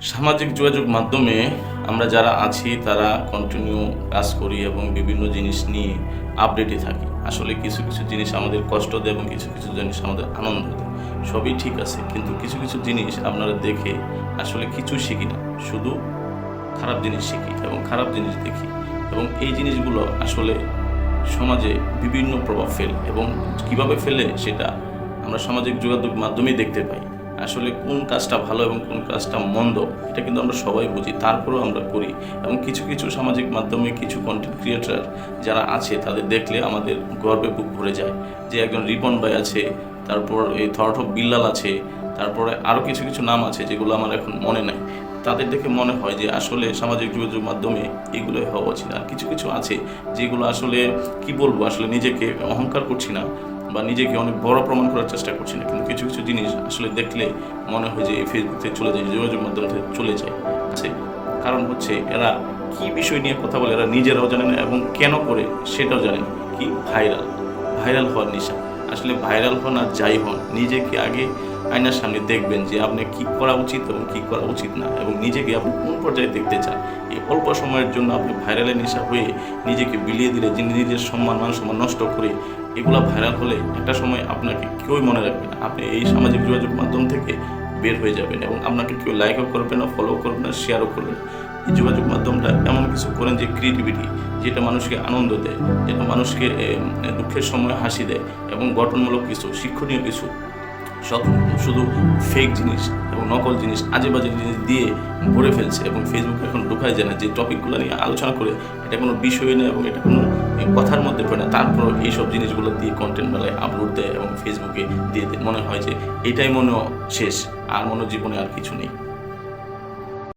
সামাজিক যোগাযোগ মাধ্যমে আমরা যারা আছি তারা কন্টিনিউ কাজ করি এবং বিভিন্ন জিনিস নিয়ে আপডেটে থাকি। আসলে কিছু কিছু জিনিস আমাদের কষ্ট দেয় এবং কিছু কিছু জিনিস আমাদের আনন্দ দেয়। সবই ঠিক আছে, কিন্তু কিছু কিছু জিনিস আপনারা দেখে আসলে কিছু শিখি না, শুধু খারাপ জিনিস শিখি এবং খারাপ জিনিস দেখি, এবং এই জিনিসগুলো আসলে সমাজে বিভিন্ন প্রভাব ফেলে এবং কিভাবে ফেলে সেটা আমরা সামাজিক যোগাযোগ মাধ্যমেই দেখতে পাই। আসলে কোন কাজটা ভালো এবং কোন কাজটা মন্দ এটা কিন্তু আমরা সবাই বুঝি, তারপরেও আমরা করি। এবং কিছু কিছু সামাজিক মাধ্যমে কিছু কন্টেন্ট ক্রিয়েটার যারা আছে তাদের দেখলে আমাদের গর্বে বুক ভরে যায়, যে একজন রিপন ভাই আছে, তারপর এই থট অফ বিল্লাল আছে, তারপরে আরও কিছু কিছু নাম আছে যেগুলো আমার এখন মনে নাই। তাদের দেখে মনে হয় যে আসলে সামাজিক যোগাযোগ মাধ্যমে এগুলোই হওয়া উচিত। আর কিছু কিছু আছে যেগুলো আসলে কি বলবো, আসলে নিজেকে অহংকার করছি না বা নিজেকে অনেক বড় প্রমাণ করার চেষ্টা করছি না, কিন্তু কিছু কিছু জিনিস আসলে দেখলে মনে হয় যে এই ফেসবুক থেকে চলে যায়, যোগাযোগ মাধ্যম থেকে চলে যায় আছে। কারণ হচ্ছে এরা কি বিষয় নিয়ে কথা বলে এরা নিজেরাও জানে না এবং কেন করে সেটাও জানে না। কি ভাইরাল হওয়ার নেশা। আসলে ভাইরাল হন আর যাই হন, নিজেকে আগে আয়নার সামনে দেখবেন যে আপনি কি করা উচিত এবং কি করা উচিত না, এবং নিজেকে আপনি কোন পর্যায়ে দেখতে চান। এই অল্প সময়ের জন্য আপনি ভাইরালের নেশা হয়ে নিজেকে বিলিয়ে দিলে, নিজের মান সম্মান নষ্ট করে এগুলো ভাইরাল হলে একটা সময় আপনাকে কেউই মনে রাখবে না। আপনি এই সামাজিক যোগাযোগ মাধ্যম থেকে বের হয়ে যাবেন এবং আপনাকে কেউ লাইকও করবে না, ফলো করবে না, শেয়ারও করবে না। এই যোগাযোগ মাধ্যমটা এমন কিছু করেন যে ক্রিয়েটিভিটি, যেটা মানুষকে আনন্দ দেয়, যেটা মানুষকে দুঃখের সময় হাসি দেয় এবং গঠনমূলক কিছু, শিক্ষণীয় কিছু, সব শুধু ফেক জিনিস এবং নকল জিনিস, আজে বাজে জিনিস দিয়ে ভরে ফেলছে। এবং ফেসবুকে এখন ঢোকাই যায় না, যে টপিকগুলো নিয়ে আলোচনা করে এটা কোনো বিষয় নেই এবং এটা কোনো কথার মধ্যে পড়ে না, তারপর এইসব জিনিসগুলো দিয়ে কন্টেন্ট বেলায় আপলোড দেয় এবং ফেসবুকে দিয়ে দেয়। মনে হয় যে এটাই মনে শেষ, আর জীবনে আর কিছু নেই।